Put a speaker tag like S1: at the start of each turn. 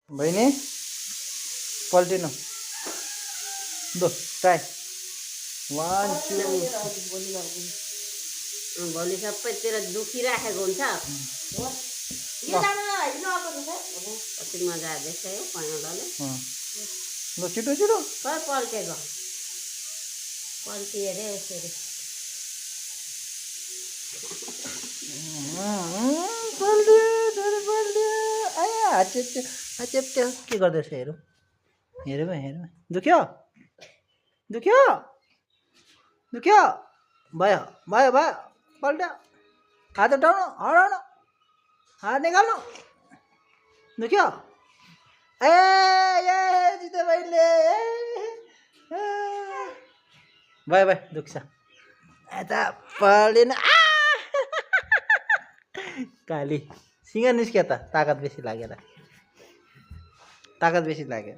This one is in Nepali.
S1: बहिनी पल्टिनु दो ट्राई 1 2
S2: भोलि सबैतिर दुखिराखेको हुन्छ कति मजा आएछ है पहेँलोले
S1: ल छिटो छिटो
S2: खै पल्टेको पल्टियो अरे यसरी
S1: पल्ट्यो आया हाचेप्ट्यो के गर्दैछ हेरौँ हेरौँ हेरौँ दुख्यो दुख्यो दुख्यो भयो भयो भयो पल्ट्यो हात उठाउनु हराउनु हात निकाल्नु दुख्यो ए जिते बहिनीले भयो भयो दुख्छ यता पल्टिनु काली सिँगा निस्क्यो त ताकत बेसी लाग्यो